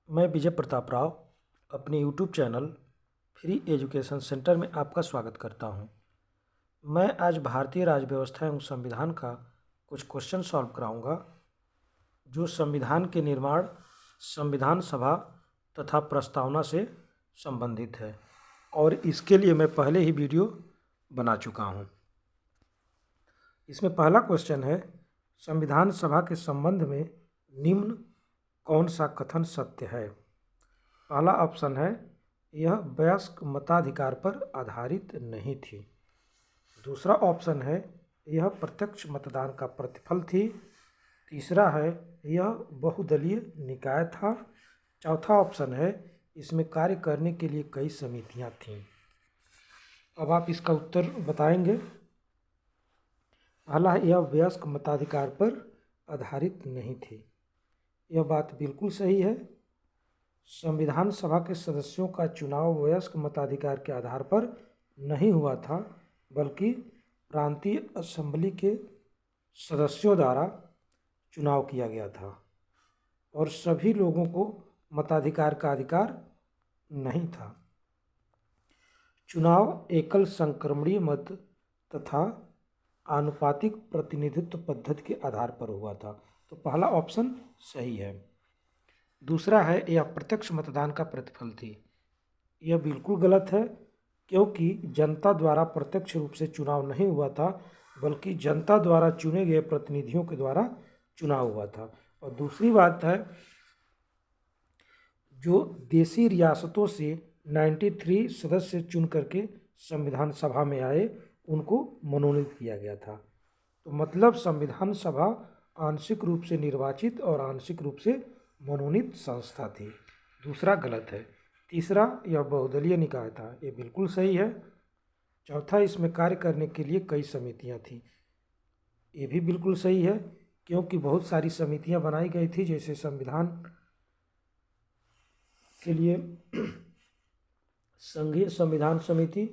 मैं विजय प्रताप राव अपने YouTube channel free education centre में आपका स्वागत करता हूं। मैं आज भारतीय राज्य व्यवस्था एवं संविधान का कुछ क्वेश्चन सॉल्व कराऊंगा जो संविधान के निर्माण, संविधान सभा तथा प्रस्तावना से संबंधित है और इसके लिए मैं पहले ही वीडियो बना चुका हूं। इसमें पहला क्वेश्चन है, संविधान सभा के संबंध में निम्न कौन सा कथन सत्य है? पहला ऑप्शन है, यह वयस्क मताधिकार पर आधारित नहीं थी। दूसरा ऑप्शन है, यह प्रत्यक्ष मतदान का प्रतिफल थी। तीसरा है, यह बहुदलीय निकाय था। चौथा ऑप्शन है, इसमें कार्य करने के लिए कई समितियां थीं। अब आप इसका उत्तर बताएंगे। पहला है, यह वयस्क मताधिकार पर आधारित नहीं थी। यह बात बिल्कुल सही है। संविधान सभा के सदस्यों का चुनाव वयस्क मताधिकार के आधार पर नहीं हुआ था, बल्कि प्रांतीय असेंबली के सदस्यों द्वारा चुनाव किया गया था और सभी लोगों को मताधिकार का अधिकार नहीं था। चुनाव एकल संक्रमणीय मत तथा आनुपातिक प्रतिनिधित्व पद्धति के आधार पर हुआ था। तो पहला ऑप्शन सही है। दूसरा है, यह प्रत्यक्ष मतदान का प्रतिफल थी। यह बिल्कुल गलत है, क्योंकि जनता द्वारा प्रत्यक्ष रूप से चुनाव नहीं हुआ था, बल्कि जनता द्वारा चुने गए प्रतिनिधियों के द्वारा चुनाव हुआ था। और दूसरी बात है, जो देशी रियासतों से 93 सदस्य चुन करके संविधान सभा में आए, उनको मनोनीत किया गया था। तो मतलब संविधान सभा आंशिक रूप से निर्वाचित और आंशिक रूप से मनोनीत संस्था थी। दूसरा गलत है। तीसरा, यह बहुदलीय निकाय था। ये बिल्कुल सही है। चौथा, इसमें कार्य करने के लिए कई समितियां थी। ये भी बिल्कुल सही है, क्योंकि बहुत सारी समितियां बनाई गई थी, जैसे संविधान के लिए संघीय संविधान समिति,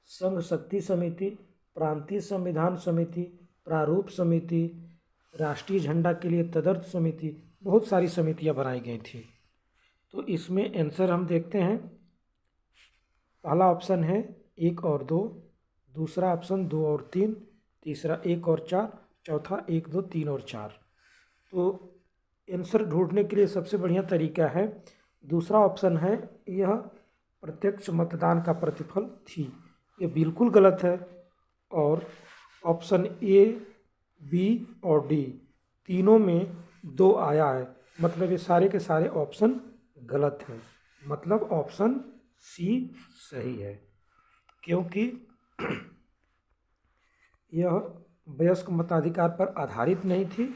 संघ शक्ति समिति, प्रांतीय संविधान समिति, प्रारूप समिति, राष्ट्रीय झंडा के लिए तदर्थ समिति, बहुत सारी समितियां बनाई गई थी। तो इसमें आंसर हम देखते हैं। पहला ऑप्शन है 1 और 2, दूसरा ऑप्शन 2 और 3, तीसरा 1 और 4, चौथा 1, 2, 3 और 4। तो आंसर ढूंढने के लिए सबसे बढ़िया तरीका है, दूसरा ऑप्शन है, यह प्रत्यक्ष मतदान का प्रतिफल थी। ये बिल्कुल गलत है। और ऑप्शन ए, बी और डी तीनों में 2 आया है, मतलब ये सारे के सारे ऑप्शन गलत हैं। मतलब ऑप्शन सी सही है, क्योंकि यह वयस्क मताधिकार पर आधारित नहीं थी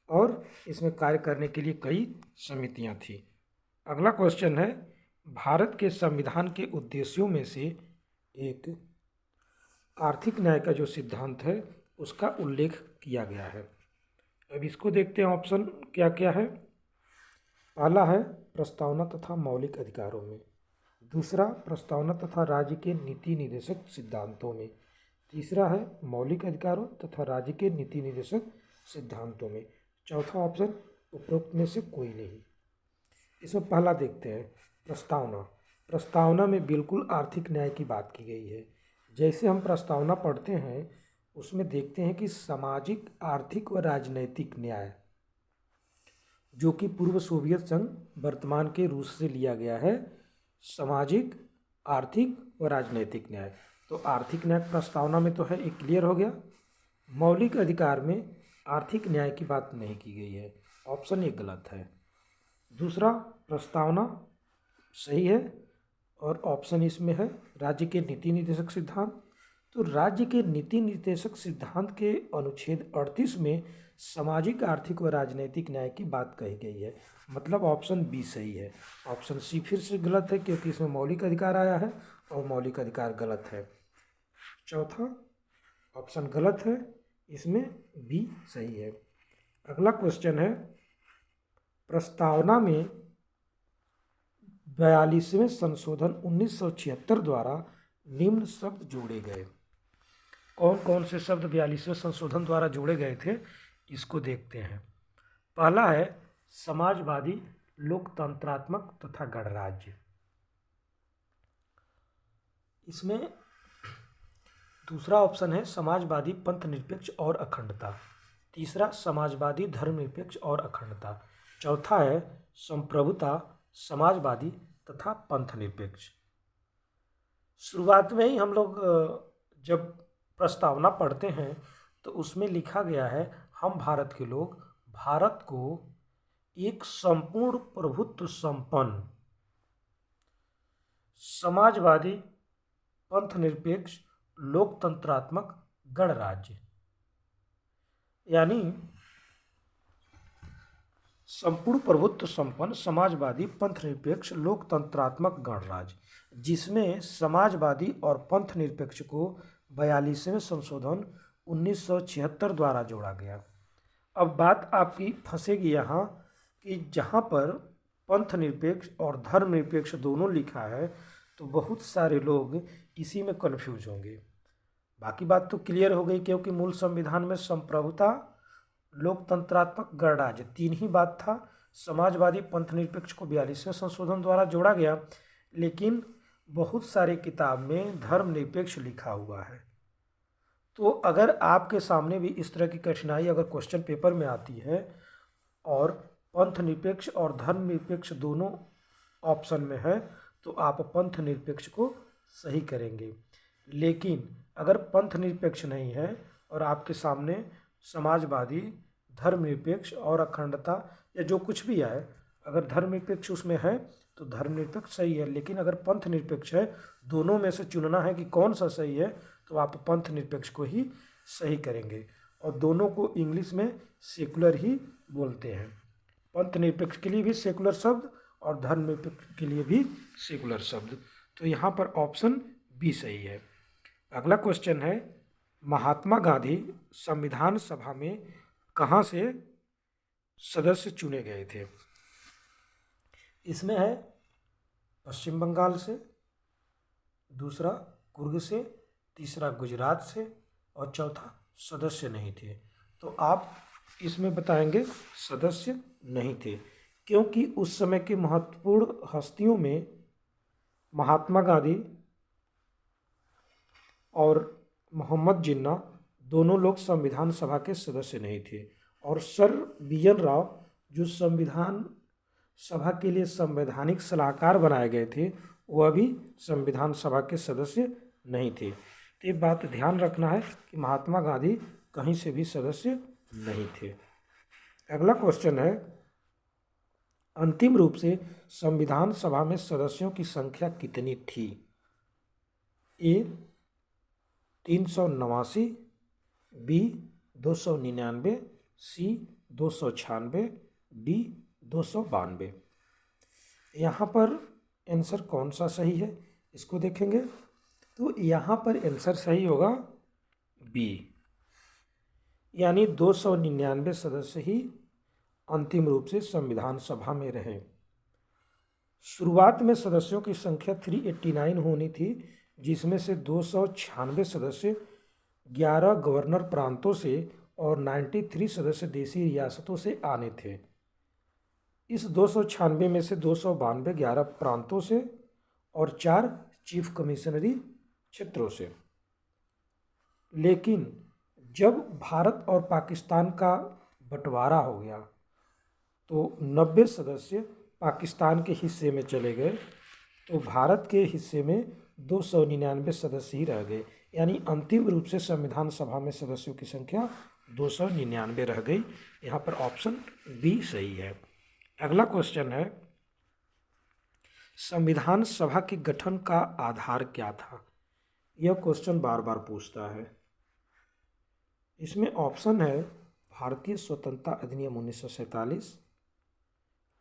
और इसमें कार्य करने के लिए कई समितियां थी। अगला क्वेश्चन है, भारत के संविधान के उद्देश्यों में से एक आर्थिक न्याय का जो सिद्धांत है, उसका उल्लेख किया गया है। अब इसको देखते हैं, ऑप्शन क्या क्या है। पहला है, प्रस्तावना तथा मौलिक अधिकारों में। दूसरा, प्रस्तावना तथा राज्य के नीति निर्देशक सिद्धांतों में। तीसरा है, मौलिक अधिकारों तथा राज्य के नीति निर्देशक सिद्धांतों में। चौथा ऑप्शन, उपरोक्त में से कोई नहीं। इसमें पहला देखते हैं, प्रस्तावना। प्रस्तावना में बिल्कुल आर्थिक न्याय की बात की गई है। जैसे हम प्रस्तावना पढ़ते हैं, उसमें देखते हैं कि सामाजिक, आर्थिक व राजनैतिक न्याय, जो कि पूर्व सोवियत संघ वर्तमान के रूस से लिया गया है, सामाजिक, आर्थिक व राजनैतिक न्याय। तो आर्थिक न्याय प्रस्तावना में तो है, एक क्लियर हो गया। मौलिक अधिकार में आर्थिक न्याय की बात नहीं की गई है, ऑप्शन ये गलत है। दूसरा, प्रस्तावना सही है और ऑप्शन इसमें है राज्य के नीति निर्देशक सिद्धांत। तो राज्य के नीति निर्देशक सिद्धांत के अनुच्छेद 38 में सामाजिक, आर्थिक व राजनीतिक न्याय की बात कही गई है, मतलब ऑप्शन बी सही है। ऑप्शन सी फिर से गलत है, क्योंकि इसमें मौलिक अधिकार आया है और मौलिक अधिकार गलत है। चौथा ऑप्शन गलत है, इसमें बी सही है। अगला क्वेश्चन है, प्रस्तावना में 42वें संशोधन 1976 द्वारा निम्न शब्द जोड़े गए। कौन कौन से शब्द 42वें संशोधन द्वारा जोड़े गए थे, इसको देखते हैं। पहला है, समाजवादी लोकतंत्रात्मक तथा गणराज्य। इसमें दूसरा ऑप्शन है समाजवादी, पंथ निरपेक्ष और अखंडता। तीसरा समाजवादी, धर्मनिरपेक्ष और अखंडता। चौथा है संप्रभुता, समाजवादी तथा पंथ निरपेक्ष। शुरुआत में ही हम लोग जब प्रस्तावना पढ़ते हैं तो उसमें लिखा गया है, हम भारत के लोग भारत को एक संपूर्ण प्रभुत्व संपन्न समाजवादी, पंथ निरपेक्ष, लोकतंत्रात्मक गणराज्य, यानी संपूर्ण प्रभुत्व संपन्न समाजवादी, पंथ निरपेक्ष, लोकतंत्रात्मक गणराज्य, जिसमें समाजवादी और पंथ निरपेक्ष को 42वें संशोधन 1976 द्वारा जोड़ा गया। अब बात आपकी फंसेगी यहाँ कि जहाँ पर पंथ निरपेक्ष और धर्मनिरपेक्ष दोनों लिखा है तो बहुत सारे लोग इसी में कन्फ्यूज होंगे। बाकी बात तो क्लियर हो गई, क्योंकि मूल संविधान में संप्रभुता, लोकतंत्रात्मक गणराज्य 3 ही बात था। समाजवादी, पंथ निरपेक्ष को 42वें संशोधन द्वारा जोड़ा गया, लेकिन बहुत सारे किताब में धर्मनिरपेक्ष लिखा हुआ है। तो अगर आपके सामने भी इस तरह की कठिनाई अगर क्वेश्चन पेपर में आती है और पंथ निरपेक्ष और धर्मनिरपेक्ष दोनों ऑप्शन में है तो आप पंथ निरपेक्ष को सही करेंगे। लेकिन अगर पंथ निरपेक्ष नहीं है और आपके सामने समाजवादी, धर्मनिरपेक्ष और अखंडता या जो कुछ भी है, अगर धर्मनिरपेक्ष उसमें है तो धर्मनिरपेक्ष सही है, लेकिन अगर पंथ निरपेक्ष है, दोनों में से चुनना है कि कौन सा सही है, तो आप पंथ निरपेक्ष को ही सही करेंगे। और दोनों को इंग्लिश में सेकुलर ही बोलते हैं। पंथ निरपेक्ष के लिए भी सेकुलर शब्द और धर्मनिरपेक्ष के लिए भी सेकुलर शब्द। तो यहाँ पर ऑप्शन बी सही है। अगला क्वेश्चन है, महात्मा गांधी संविधान सभा में कहाँ से सदस्य चुने गए थे? इसमें है पश्चिम बंगाल से, दूसरा कुर्ग से, तीसरा गुजरात से और चौथा सदस्य नहीं थे। तो आप इसमें बताएंगे सदस्य नहीं थे, क्योंकि उस समय की महत्वपूर्ण हस्तियों में महात्मा गांधी और मोहम्मद जिन्ना दोनों लोग संविधान सभा के सदस्य नहीं थे, और सर बी.एन. राव जो संविधान सभा के लिए संवैधानिक सलाहकार बनाए गए थे, वह भी संविधान सभा के सदस्य नहीं थे। तो ये बात ध्यान रखना है कि महात्मा गांधी कहीं से भी सदस्य नहीं थे। अगला क्वेश्चन है, अंतिम रूप से संविधान सभा में सदस्यों की संख्या कितनी थी? ए 389, बी 299, सी 296, डी 292। यहाँ पर आंसर कौन सा सही है इसको देखेंगे तो यहाँ पर आंसर सही होगा बी, यानी 299 सदस्य ही अंतिम रूप से संविधान सभा में रहे। शुरुआत में सदस्यों की संख्या 389 होनी थी, जिसमें से 296 सदस्य 11 गवर्नर प्रांतों से और 93 सदस्य देशी रियासतों से आने थे। इस 296 में से 292 11 प्रांतों से और 4 चीफ कमिश्नरी क्षेत्रों से। लेकिन जब भारत और पाकिस्तान का बंटवारा हो गया तो 90 सदस्य पाकिस्तान के हिस्से में चले गए, तो भारत के हिस्से में 299 सदस्य ही रह गए, यानी अंतिम रूप से संविधान सभा में सदस्यों की संख्या 299 रह गई। यहाँ पर ऑप्शन बी सही है। अगला क्वेश्चन है, संविधान सभा के गठन का आधार क्या था? यह क्वेश्चन बार बार पूछता है। इसमें ऑप्शन है भारतीय स्वतंत्रता अधिनियम 1947,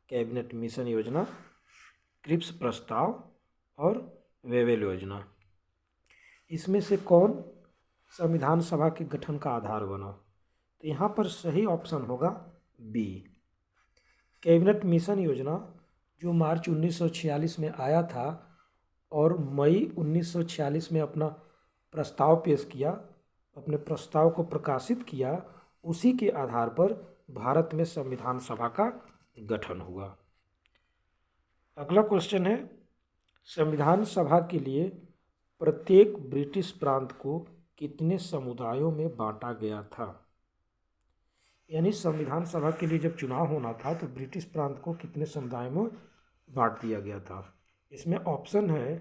कैबिनेट मिशन योजना, क्रिप्स प्रस्ताव और वेवेल योजना। इसमें से कौन संविधान सभा के गठन का आधार बना? तो यहाँ पर सही ऑप्शन होगा बी, कैबिनेट मिशन योजना, जो मार्च 1946 में आया था और मई 1946 में अपना प्रस्ताव पेश किया, अपने प्रस्ताव को प्रकाशित किया, उसी के आधार पर भारत में संविधान सभा का गठन हुआ। अगला क्वेश्चन है, संविधान सभा के लिए प्रत्येक ब्रिटिश प्रांत को कितने समुदायों में बांटा गया था? यानी संविधान सभा के लिए जब चुनाव होना था तो ब्रिटिश प्रांत को कितने समुदायों में बांट दिया गया था? इसमें ऑप्शन है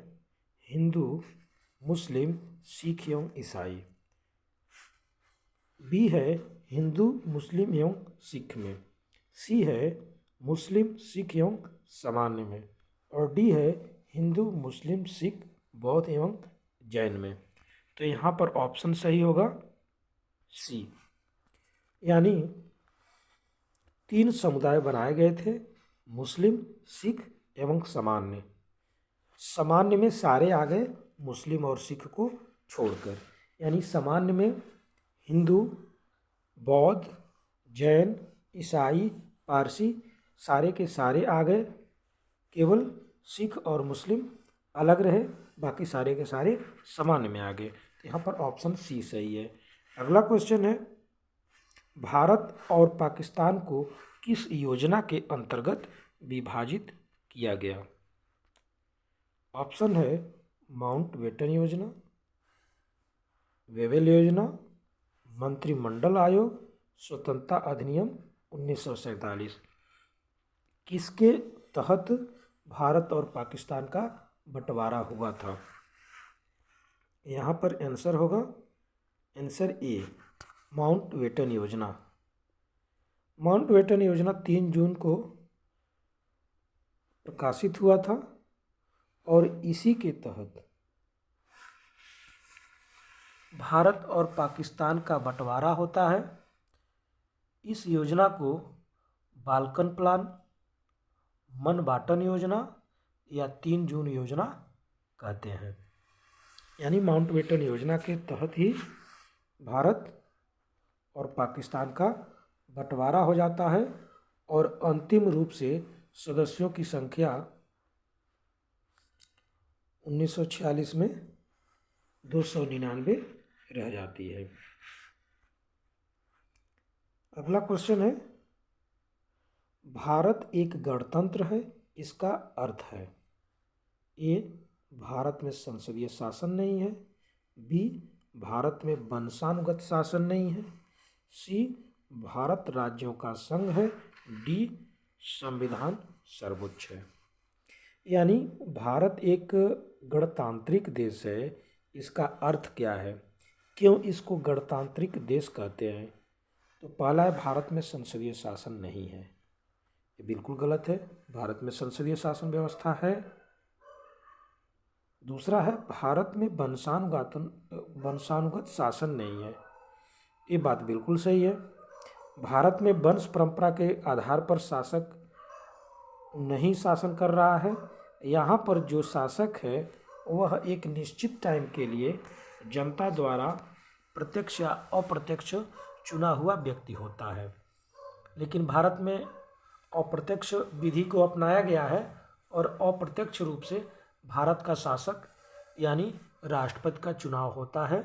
हिंदू, मुस्लिम, सिख एवं ईसाई। बी है हिंदू, मुस्लिम एवं सिख में। सी है मुस्लिम, सिख एवं सामान्य में। और डी है हिंदू, मुस्लिम, सिख, बौद्ध एवं जैन में। तो यहाँ पर ऑप्शन सही होगा सी। यानी 3 समुदाय बनाए गए थे, मुस्लिम, सिख एवं सामान्य। सामान्य में सारे आ गए मुस्लिम और सिख को छोड़कर। यानी सामान्य में हिंदू, बौद्ध, जैन, ईसाई, पारसी सारे के सारे आ गए। केवल सिख और मुस्लिम अलग रहे, बाकी सारे के सारे सामान्य में आ गए। तो यहाँ पर ऑप्शन सी सही है। अगला क्वेश्चन है, भारत और पाकिस्तान को किस योजना के अंतर्गत विभाजित किया गया? ऑप्शन है माउंटबेटन योजना, वेवेल योजना, मंत्रिमंडल आयोग, स्वतंत्रता अधिनियम 1947। किसके तहत भारत और पाकिस्तान का बंटवारा हुआ था? यहाँ पर आंसर होगा आंसर ए, माउंटबेटन योजना। माउंटबेटन योजना 3 जून को प्रकाशित हुआ था और इसी के तहत भारत और पाकिस्तान का बंटवारा होता है। इस योजना को बाल्कन प्लान, मनबाटन योजना या 3 जून योजना कहते हैं। यानी माउंटबेटन योजना के तहत ही भारत और पाकिस्तान का बंटवारा हो जाता है और अंतिम रूप से सदस्यों की संख्या 1946 में 299 रह जाती है। अगला क्वेश्चन है, भारत एक गणतंत्र है, इसका अर्थ है? ए, भारत में संसदीय शासन नहीं है। बी, भारत में वंशानुगत शासन नहीं है। सी, भारत राज्यों का संघ है। डी, संविधान सर्वोच्च है। यानी भारत एक गणतांत्रिक देश है, इसका अर्थ क्या है? क्यों इसको गणतांत्रिक देश कहते हैं? तो पहला है, भारत में संसदीय शासन नहीं है। ये बिल्कुल गलत है, भारत में संसदीय शासन व्यवस्था है। दूसरा है, भारत में वंशानुगत शासन नहीं है। ये बात बिल्कुल सही है। भारत में वंश परंपरा के आधार पर शासक नहीं शासन कर रहा है। यहाँ पर जो शासक है वह एक निश्चित टाइम के लिए जनता द्वारा प्रत्यक्ष या अप्रत्यक्ष चुना हुआ व्यक्ति होता है। लेकिन भारत में अप्रत्यक्ष विधि को अपनाया गया है और अप्रत्यक्ष रूप से भारत का शासक यानी राष्ट्रपति का चुनाव होता है।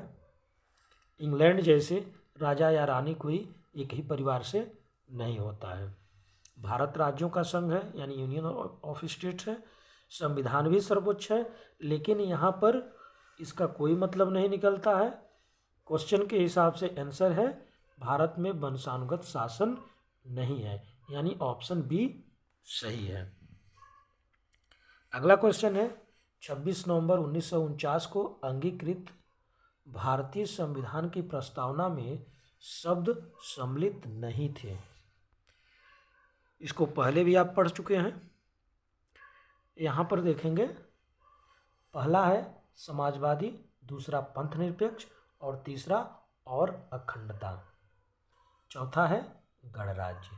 इंग्लैंड जैसे राजा या रानी कोई एक ही परिवार से नहीं होता है। भारत राज्यों का संघ है, यानी यूनियन ऑफ स्टेट्स है। संविधान भी सर्वोच्च है, लेकिन यहाँ पर इसका कोई मतलब नहीं निकलता है। क्वेश्चन के हिसाब से आंसर है, भारत में वंशानुगत शासन नहीं है, यानी ऑप्शन बी सही है। अगला क्वेश्चन है, 26 नवंबर 1949 को अंगीकृत भारतीय संविधान की प्रस्तावना में शब्द सम्मिलित नहीं थे। इसको पहले भी आप पढ़ चुके हैं। यहाँ पर देखेंगे, पहला है समाजवादी, दूसरा पंथ निरपेक्ष और तीसरा और अखंडता, चौथा है गणराज्य।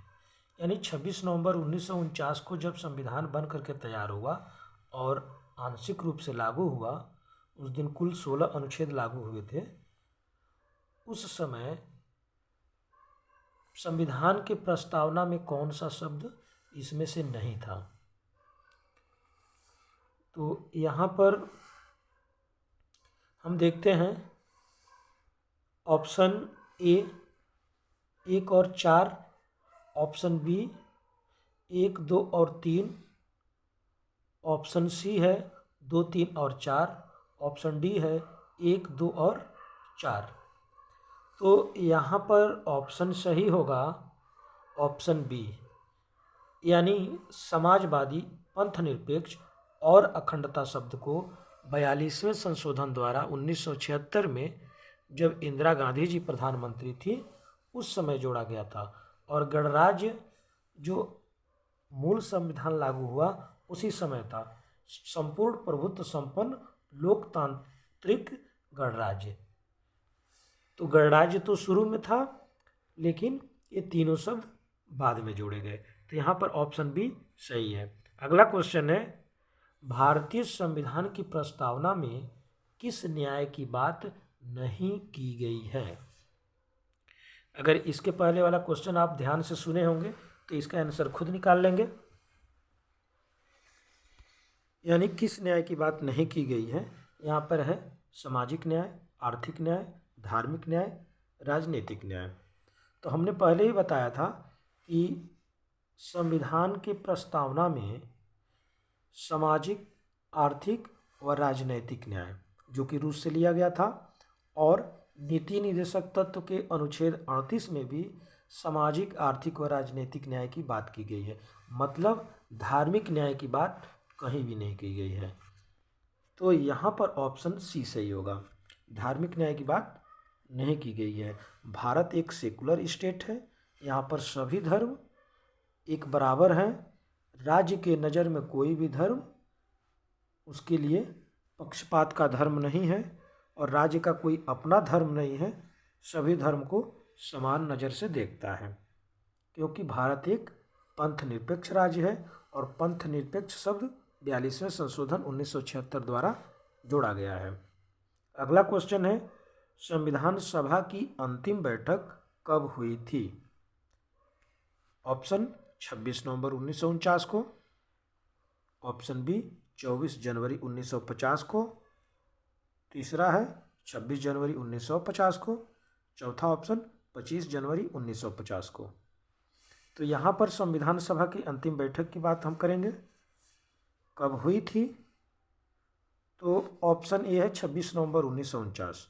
यानी 26 नवंबर 1949 को जब संविधान बन करके तैयार हुआ और आंशिक रूप से लागू हुआ, उस दिन कुल 16 अनुच्छेद लागू हुए थे। उस समय संविधान के प्रस्तावना में कौन सा शब्द इसमें से नहीं था? तो यहाँ पर हम देखते हैं ऑप्शन ए 1 और 4, ऑप्शन बी 1, 2 और 3, ऑप्शन सी है 2, 3 और 4, ऑप्शन डी है 1, 2 और 4। तो यहाँ पर ऑप्शन सही होगा ऑप्शन बी, यानी समाजवादी, पंथनिरपेक्ष और अखंडता शब्द को 42वें संशोधन द्वारा 1976 में जब इंदिरा गांधी जी प्रधानमंत्री थी उस समय जोड़ा गया था। और गणराज्य जो मूल संविधान लागू हुआ उसी समय था, संपूर्ण प्रभुत्व संपन्न लोकतांत्रिक गणराज्य। तो गणराज्य तो शुरू में था, लेकिन ये तीनों शब्द बाद में जोड़े गए। तो यहाँ पर ऑप्शन बी सही है। अगला क्वेश्चन है, भारतीय संविधान की प्रस्तावना में किस न्याय की बात नहीं की गई है? अगर इसके पहले वाला क्वेश्चन आप ध्यान से सुने होंगे तो इसका आंसर खुद निकाल लेंगे। यानी किस न्याय की बात नहीं की गई है? यहाँ पर है सामाजिक न्याय, आर्थिक न्याय, धार्मिक न्याय, राजनीतिक न्याय। तो हमने पहले ही बताया था कि संविधान की प्रस्तावना में सामाजिक, आर्थिक व राजनैतिक न्याय जो कि रूस से लिया गया था, और नीति निर्देशक तत्व के अनुच्छेद 38 में भी सामाजिक, आर्थिक व राजनीतिक न्याय की बात की गई है। मतलब धार्मिक न्याय की बात कहीं भी नहीं की गई है। तो यहाँ पर ऑप्शन सी सही होगा, धार्मिक न्याय की बात नहीं की गई है। भारत एक सेकुलर स्टेट है, यहाँ पर सभी धर्म एक बराबर हैं। राज्य के नज़र में कोई भी धर्म उसके लिए पक्षपात का धर्म नहीं है, और राज्य का कोई अपना धर्म नहीं है, सभी धर्म को समान नज़र से देखता है, क्योंकि भारत एक पंथ निरपेक्ष राज्य है। और पंथ निरपेक्ष शब्द 42वें संशोधन 1976 द्वारा जोड़ा गया है। अगला क्वेश्चन है, संविधान सभा की अंतिम बैठक कब हुई थी? ऑप्शन 26 नवंबर 1949 को, ऑप्शन बी 24 जनवरी 1950 को, तीसरा है 26 जनवरी 1950 को, चौथा ऑप्शन 25 जनवरी 1950 को। तो यहाँ पर संविधान सभा की अंतिम बैठक की बात हम करेंगे, कब हुई थी? तो ऑप्शन ए है 26 नवंबर 1949।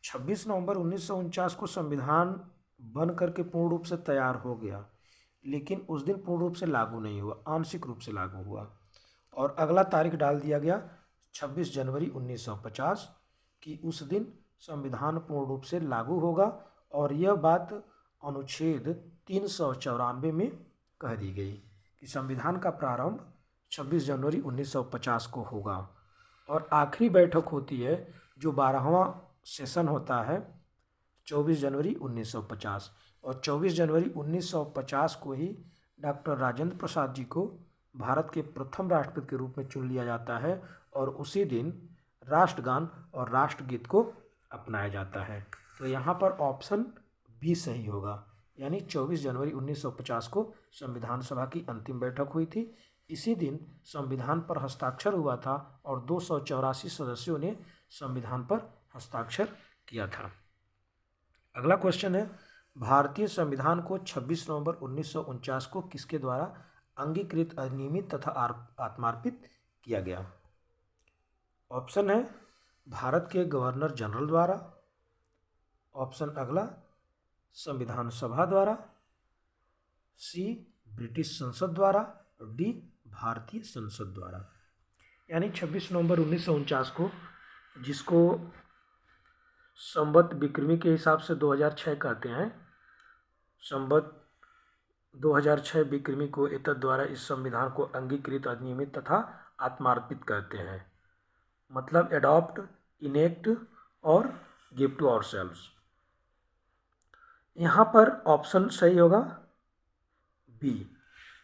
26 नवंबर 1949 को संविधान बन करके पूर्ण रूप से तैयार हो गया, लेकिन उस दिन पूर्ण रूप से लागू नहीं हुआ, आंशिक रूप से लागू हुआ। और अगला तारीख डाल दिया गया 26 जनवरी 1950 कि उस दिन संविधान पूर्ण रूप से लागू होगा, और यह बात अनुच्छेद 394 में कह दी गई कि संविधान का प्रारंभ 26 जनवरी 1950 को होगा। और आखिरी बैठक होती है जो 12वां सेशन होता है 24 जनवरी 1950, और 24 जनवरी 1950 को ही डॉक्टर राजेंद्र प्रसाद जी को भारत के प्रथम राष्ट्रपति के रूप में चुन लिया जाता है, और उसी दिन राष्ट्रगान और राष्ट्रगीत को अपनाया जाता है। तो यहाँ पर ऑप्शन बी सही होगा, यानी 24 जनवरी 1950 को संविधान सभा की अंतिम बैठक हुई थी। इसी दिन संविधान पर हस्ताक्षर हुआ था, और 284 सदस्यों ने संविधान पर हस्ताक्षर किया था। अगला क्वेश्चन है, भारतीय संविधान को 26 नवंबर 1949 को किसके द्वारा अंगीकृत, अधिनियमित तथा आत्मार्पित किया गया? ऑप्शन है भारत के गवर्नर जनरल द्वारा, ऑप्शन अगला संविधान सभा द्वारा, सी ब्रिटिश संसद द्वारा, डी भारतीय संसद द्वारा। यानी 26 नवंबर 1949 को, जिसको संवत विक्रमी के हिसाब से 2006 कहते हैं, संवत 2006 विक्रमी को एतद द्वारा इस संविधान को अंगीकृत, अधिनियमित तथा आत्मार्पित कहते हैं। मतलब एडॉप्ट, इनेक्ट और गिव टू आवरसेल्व्स। यहाँ पर ऑप्शन सही होगा बी,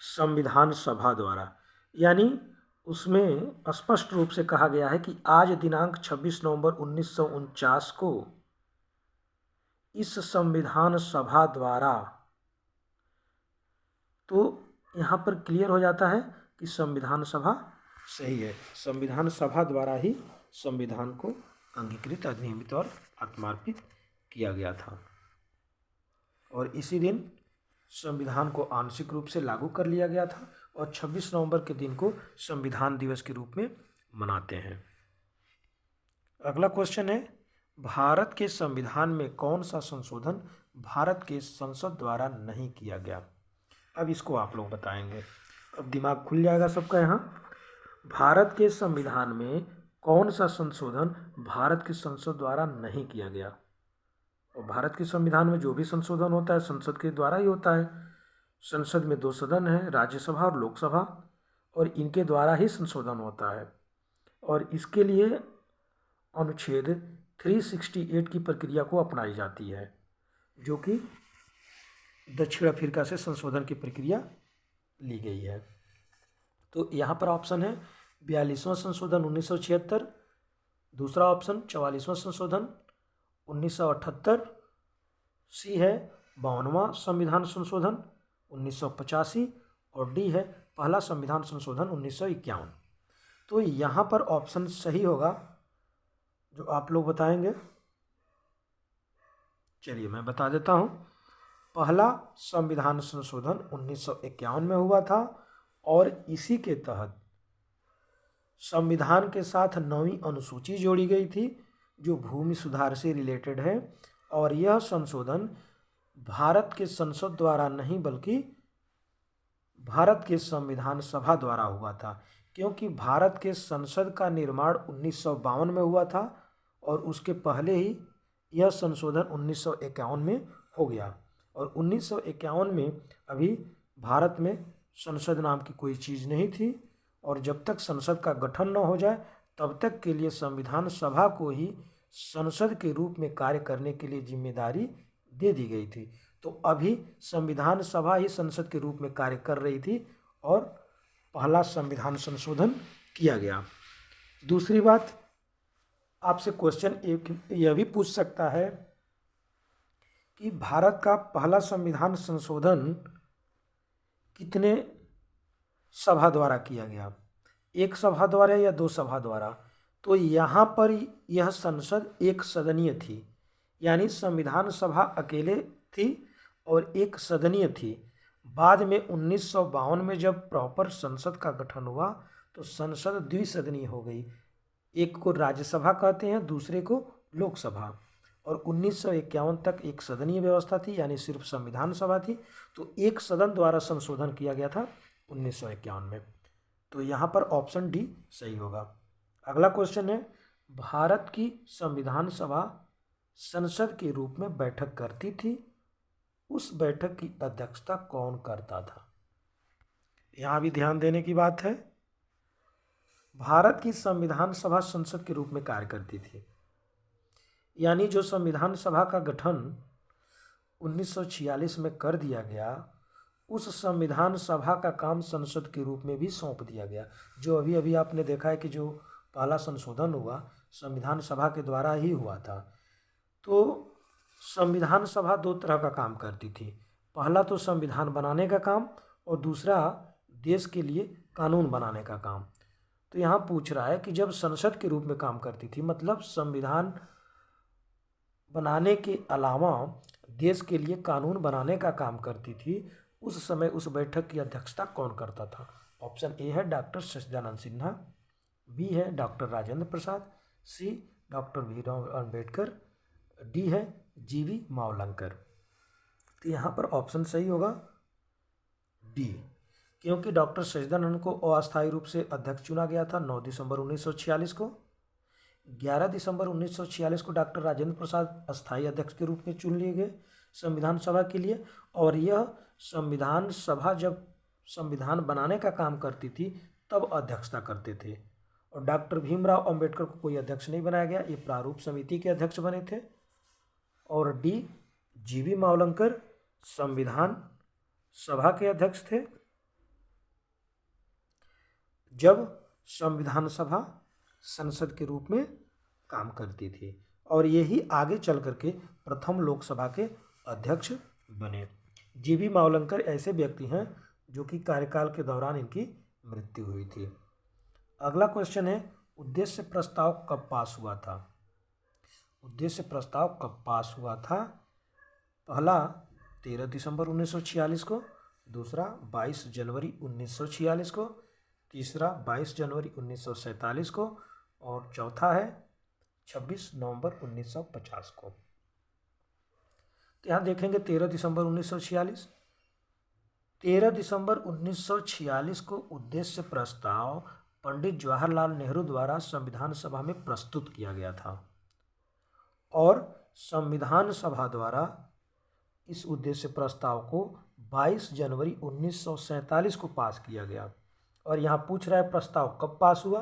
संविधान सभा द्वारा। यानी उसमें स्पष्ट रूप से कहा गया है कि आज दिनांक 26 नवंबर 1949 को इस संविधान सभा द्वारा, तो यहाँ पर क्लियर हो जाता है कि संविधान सभा सही है, संविधान सभा द्वारा ही संविधान को अंगीकृत, अधिनियमित और आत्मार्पित किया गया था। और इसी दिन संविधान को आंशिक रूप से लागू कर लिया गया था, और 26 नवंबर के दिन को संविधान दिवस के रूप में मनाते हैं। अगला क्वेश्चन है, भारत के संविधान में कौन सा संशोधन भारत के संसद द्वारा नहीं किया गया? अब इसको आप लोग बताएंगे, अब दिमाग खुल जाएगा सबका। यहाँ भारत के संविधान में कौन सा संशोधन भारत की संसद द्वारा नहीं किया गया? और भारत के संविधान में जो भी संशोधन होता है संसद के द्वारा ही होता है। संसद में 2 सदन हैं, राज्यसभा और लोकसभा, और इनके द्वारा ही संशोधन होता है। और इसके लिए अनुच्छेद 368 की प्रक्रिया को अपनाई जाती है, जो कि दक्षिण अफ्रीका से संशोधन की प्रक्रिया ली गई है। तो यहाँ पर ऑप्शन है 42वां संशोधन 1976, दूसरा ऑप्शन 44वां संशोधन 1978, सी है 52वां संविधान संशोधन 1985, और डी है पहला संविधान संशोधन 1951। तो यहाँ पर ऑप्शन सही होगा जो आप लोग बताएंगे। चलिए मैं बता देता हूँ। पहला संविधान संशोधन 1951 में हुआ था, और इसी के तहत संविधान के साथ 9वीं अनुसूची जोड़ी गई थी जो भूमि सुधार से रिलेटेड है। और यह संशोधन भारत के संसद द्वारा नहीं बल्कि भारत के संविधान सभा द्वारा हुआ था, क्योंकि भारत के संसद का निर्माण 1952 में हुआ था और उसके पहले ही यह संशोधन 1951 में हो गया। और 1951 में अभी भारत में संसद नाम की कोई चीज़ नहीं थी, और जब तक संसद का गठन न हो जाए तब तक के लिए संविधान सभा को ही संसद के रूप में कार्य करने के लिए जिम्मेदारी दे दी गई थी। तो अभी संविधान सभा ही संसद के रूप में कार्य कर रही थी और पहला संविधान संशोधन किया गया। दूसरी बात, आपसे क्वेश्चन यह भी पूछ सकता है कि भारत का पहला संविधान संशोधन कितने सभा द्वारा किया गया, 1 सभा द्वारा या 2 सभा द्वारा? तो यहाँ पर यह संसद एक सदनीय थी, यानी संविधान सभा अकेले थी और एक सदनीय थी। बाद में 1952 में जब प्रॉपर संसद का गठन हुआ तो संसद द्विसदनीय हो गई, एक को राज्यसभा कहते हैं, दूसरे को लोकसभा। और 1951 तक एक सदनीय व्यवस्था थी, यानी सिर्फ संविधान सभा थी। तो एक सदन द्वारा संशोधन किया गया था 1951 में। तो यहाँ पर ऑप्शन डी सही होगा। अगला क्वेश्चन है, भारत की संविधान सभा संसद के रूप में बैठक करती थी, उस बैठक की अध्यक्षता कौन करता था? यहाँ भी ध्यान देने की बात है। भारत की संविधान सभा संसद के रूप में कार्य करती थी, यानी जो संविधान सभा का गठन 1946 में कर दिया गया, उस संविधान सभा का काम संसद के रूप में भी सौंप दिया गया। जो अभी अभी आपने देखा है कि जो पहला संशोधन हुआ संविधान सभा के द्वारा ही हुआ था। तो संविधान सभा 2 तरह का काम करती थी, पहला तो संविधान बनाने का काम और दूसरा देश के लिए कानून बनाने का काम। तो यहाँ पूछ रहा है कि जब संसद के रूप में काम करती थी, मतलब संविधान बनाने के अलावा देश के लिए कानून बनाने का काम करती थी, उस समय उस बैठक की अध्यक्षता कौन करता था? ऑप्शन ए है डॉक्टर सच्चिदानंद सिन्हा, बी है डॉक्टर राजेंद्र प्रसाद, सी डॉक्टर भीमराव अम्बेडकर, डी है जीवी मावलंकर। तो यहाँ पर ऑप्शन सही होगा डी, क्योंकि डॉक्टर सच्चिदानंद को अस्थायी रूप से अध्यक्ष चुना गया था 9 दिसंबर 1946 को। 11 दिसंबर 1946 को डॉक्टर राजेंद्र प्रसाद अस्थायी अध्यक्ष के रूप में चुन लिए गए संविधान सभा के लिए। और यह संविधान सभा जब संविधान बनाने का काम करती थी तब अध्यक्षता करते थे। और डॉक्टर भीमराव अंबेडकर को कोई अध्यक्ष नहीं बनाया गया, ये प्रारूप समिति के अध्यक्ष बने थे। और डी जीवी मावलंकर संविधान सभा के अध्यक्ष थे जब संविधान सभा संसद के रूप में काम करती थी, और यही आगे चल करके प्रथम लोकसभा के अध्यक्ष बने। जीवी मावलंकर ऐसे व्यक्ति हैं जो कि कार्यकाल के दौरान इनकी मृत्यु हुई थी। अगला क्वेश्चन है, उद्देश्य प्रस्ताव कब पास हुआ था? उद्देश्य प्रस्ताव कब पास हुआ था? पहला 13 दिसंबर 1946 को, दूसरा 22 जनवरी 1946 को, तीसरा 22 जनवरी 1947 को, और चौथा है 26 नवंबर 1950 को। तो यहाँ देखेंगे 13 दिसंबर 1946। 13 दिसंबर 1946 को उद्देश्य प्रस्ताव पंडित जवाहरलाल नेहरू द्वारा संविधान सभा में प्रस्तुत किया गया था और संविधान सभा द्वारा इस उद्देश्य प्रस्ताव को 22 जनवरी 1947 को पास किया गया। और यहाँ पूछ रहा है प्रस्ताव कब पास हुआ,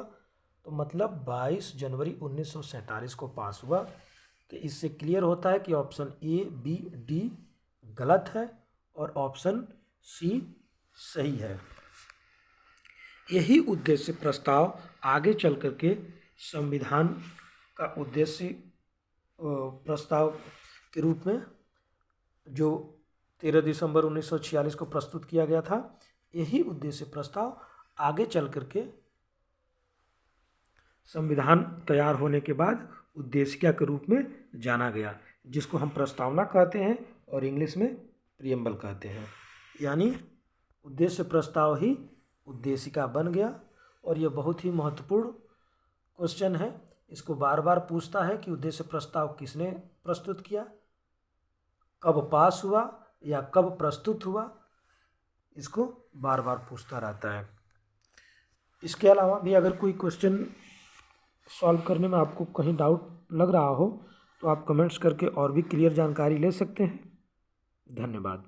तो मतलब 22 जनवरी 1947 को पास हुआ। तो इससे क्लियर होता है कि ऑप्शन ए, बी, डी गलत है और ऑप्शन सी सही है। यही उद्देश्य प्रस्ताव आगे चल करके संविधान का उद्देश्य प्रस्ताव के रूप में जो 13 दिसंबर 1946 को प्रस्तुत किया गया था, यही उद्देश्य प्रस्ताव आगे चल करके संविधान तैयार होने के बाद उद्देशिका के रूप में जाना गया, जिसको हम प्रस्तावना कहते हैं और इंग्लिश में प्रियम्बल कहते हैं। यानी उद्देश्य प्रस्ताव ही उद्देशिका बन गया। और यह बहुत ही महत्वपूर्ण क्वेश्चन है। इसको बार बार पूछता है कि उद्देश्य प्रस्ताव किसने प्रस्तुत किया, कब पास हुआ या कब प्रस्तुत हुआ, इसको बार बार पूछता रहता है। इसके अलावा भी अगर कोई क्वेश्चन सॉल्व करने में आपको कहीं डाउट लग रहा हो तो आप कमेंट्स करके और भी क्लियर जानकारी ले सकते हैं। धन्यवाद।